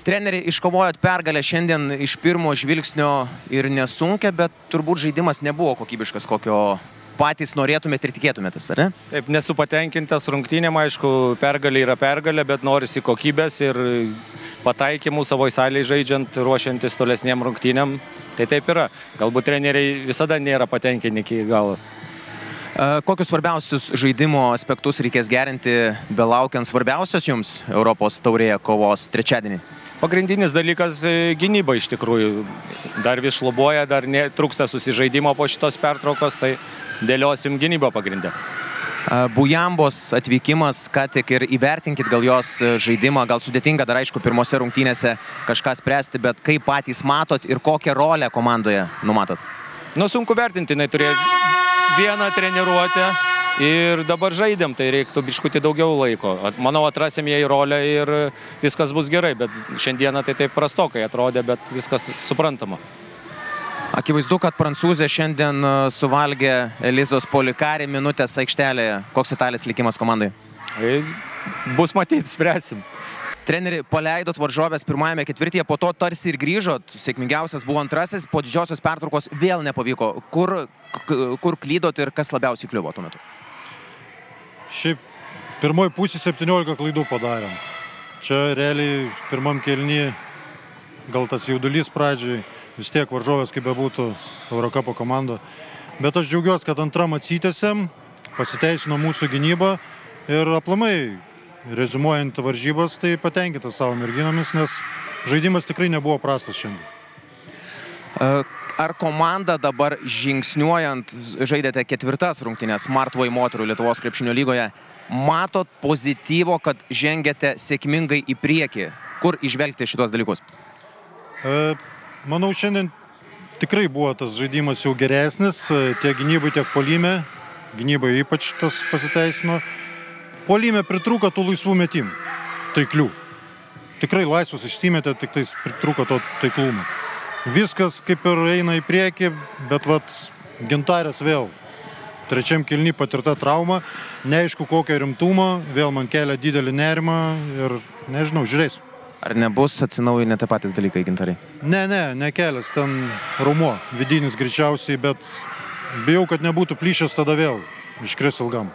Treneri, iškovojot pergalę šiandien iš pirmo žvilgsnio ir nesunkia, bet turbūt žaidimas nebuvo kokybiškas, kokio patys norėtumėt ir tikėtumėtės, ar ne? Taip, nesu patenkintas rungtynėm, aišku, pergalė yra pergalė, bet norisi kokybės ir pataikymų savo salėje žaidžiant, ruošiantis tolesniem rungtynėm. Tai taip yra. Galbūt treneriai visada nėra patenkinti iki galo. Kokius svarbiausius žaidimo aspektus reikės gerinti, belaukiant svarbiausios jums Europos taurėje kovos trečiadienį? Pagrindinis dalykas gynyba iš tikrųjų. Dar vis šlubuoja, dar trūksta susižaidimo po šitos pertraukos, tai dėliosim gynybą pagrindę. Bujambos atvykimas, ką tik ir įvertinkit gal jos žaidimą, gal sudėtinga dar aišku pirmose rungtynėse kažką spręsti, bet kaip patys matot ir kokią rolę komandoje numatot? Nu, sunku vertinti, jinai turėjo vieną treniruotę ir dabar žaidėm, tai reiktų biškutį daugiau laiko. Manau, atrasim jai rolę ir viskas bus gerai, bet šiandieną tai taip prastokai atrodė, bet viskas suprantama. Akivaizdu, kad prancūzė šiandien suvalgė Elizos Polikarį minutės aikštelėje. Koks Italijos likimas komandai? Bus matyti, spręsim. Treneri, paleidot varžovės pirmajame ketvirtyje, po to tarsi ir grįžot. Sėkmingiausias buvo antrasis, po didžiosios pertraukos vėl nepavyko. Kur klydot ir kas labiausiai kliuvo tuo metu? Šiaip pirmoji pusė 17 klaidų padarėm. Čia realiai pirmam kėliny gal tas jaudulys pradžiai. Vis tiek varžovės kaip bebūtų Eurokapo komanda. Bet aš džiaugiuosi, kad antram atsitęsėm, pasiteisino mūsų gynybą ir aplamai, rezumuojant varžybas, tai patenkintas savo merginomis, nes žaidimas tikrai nebuvo prastas šiandien. Ar komanda dabar žingsniuojant, žaidėte ketvirtas rungtynės Martvoj moterų Lietuvos krepšinio lygoje, matot pozityvo, kad žengėte sėkmingai į priekį? Kur išvelgti šitos dalykus? Manau, šiandien tikrai buvo tas žaidimas jau geresnis, tiek gynybai, tiek puolime. Gynybai ypač tas pasiteisino. Puolime pritrūko tų laisvų metimų, taiklių. Tikrai laisvas išsimetė, tik tais pritrūko to taiklumo. Viskas kaip ir eina į priekį, bet Gintarės vėl. Trečiam kėliny patirta trauma, neaišku kokio rimtumo, vėl man kelia didelį nerimą ir nežinau, žiūrėsiu. Ar nebus atsinaujinę tie patys dalykai, Gintarai? Nekelias, ten raumuo, vidinis greičiausiai, bet bijau, kad nebūtų plyšęs tada vėl iškris ilgam.